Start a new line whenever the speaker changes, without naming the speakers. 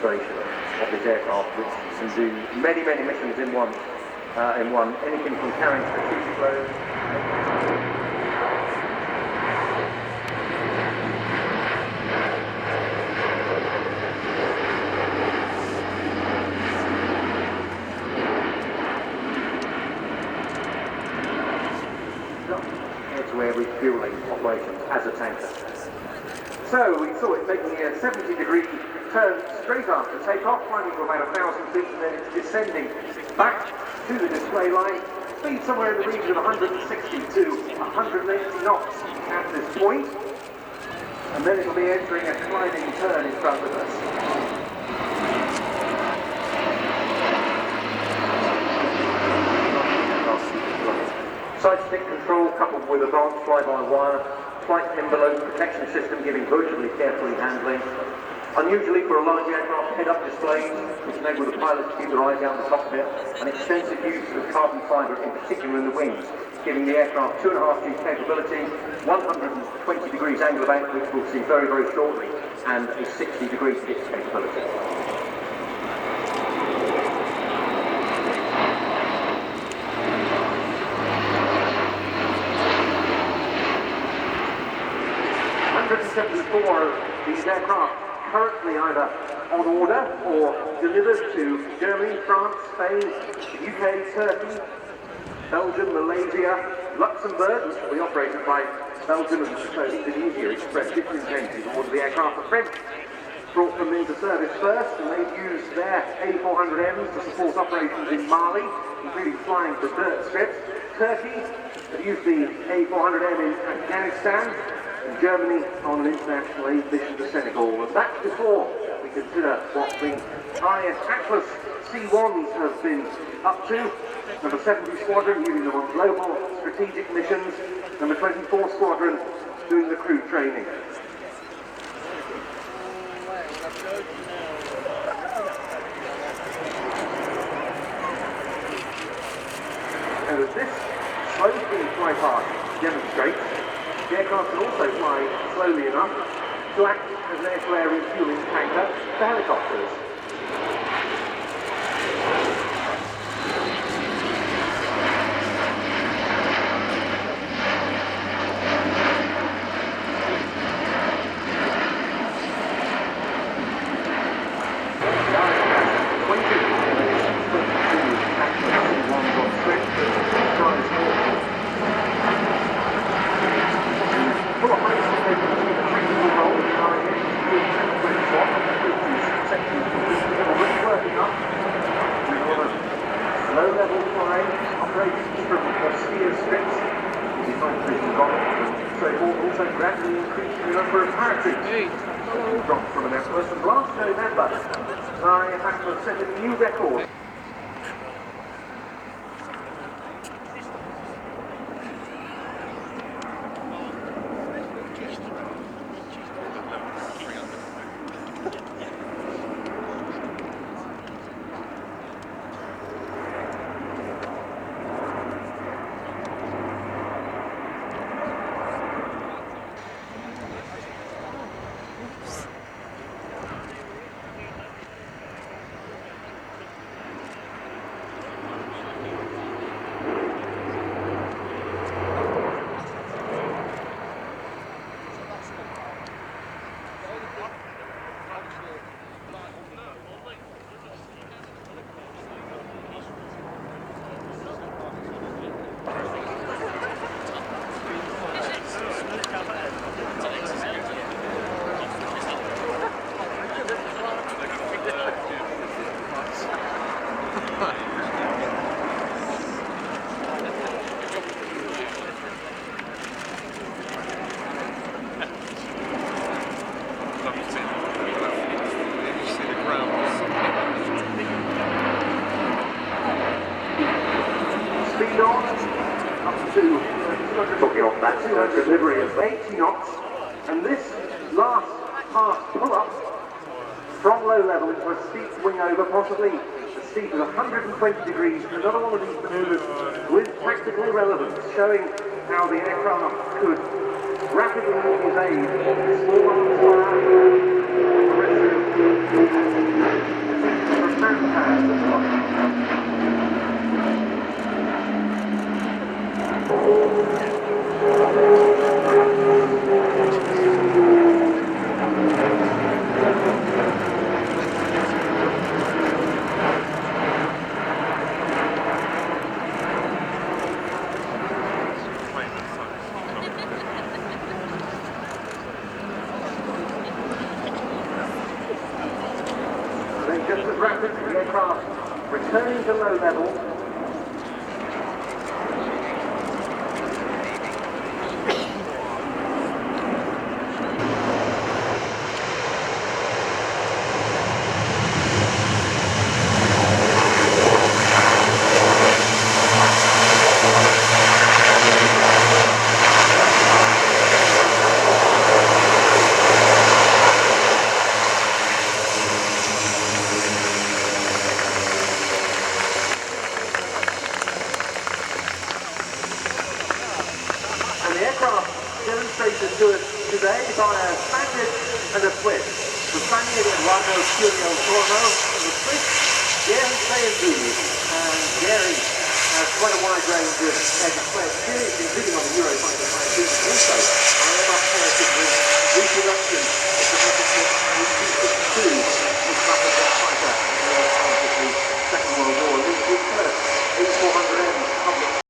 demonstration of this aircraft, which can do many missions in one. Anything from carrying strategic loads. Air-to-air refueling operations as a tanker. So we saw it making a 70-degree turn straight after takeoff, climbing to about 1,000 feet, and then it's descending back to the display line. Speed somewhere in the region of 160 to 180 knots at this point, and then it'll be entering a climbing turn in front of us. Side stick control coupled with advanced fly-by-wire, flight envelope protection system giving virtually carefree handling. Unusually for a large aircraft, head-up displays which enable the pilot to keep their eyes out the cockpit, and extensive use of carbon fibre, in particular in the wings, giving the aircraft 2.5G capability, 120 degrees angle of bank, which we'll see very shortly, and a 60-degree pitch capability. Of these aircraft currently either on order or delivered to Germany, France, Spain, the UK, Turkey, Belgium, Malaysia, Luxembourg, which will be operated by Belgium and Indonesia, expressed its intention to order the aircraft. The French brought them into service first, and they've used their A400-Ms to support operations in Mali, including flying the dirt strips. Turkey have used the A400-M in Afghanistan, and Germany on an international aid mission to Senegal. And that's before we consider what the RIAT Atlas C1s have been up to. Number 70 Squadron using them on global strategic missions. Number 24 Squadron doing the crew training. And as this slow-speed flypast demonstrates, the aircraft can also fly slowly enough to act as an air-to-air refueling tanker for helicopters. Low-level flying, operations from steer strips, also gradually increasing the number of parachutes dropped from an Airbus. And last November, RIAT Atlas set a new record. Talking off that delivery of 80 knots, and this last pass pull-up from low level into a steep wing over, possibly as steep as 120 degrees. Another one of these maneuvers with practical relevance, showing how the aircraft could rapidly move his aid, small arms fire, Just as rapidly, the aircraft returning to low level. The aircraft demonstrated to us today by a Spaniard and a Swiss. The Spaniard, Eduardo Julio Tormo, and the Swiss, Gary Sayendou. And Gary has quite a wide range of aircraft experience, including on the Eurofighter type 2 and also on Airbus reproduction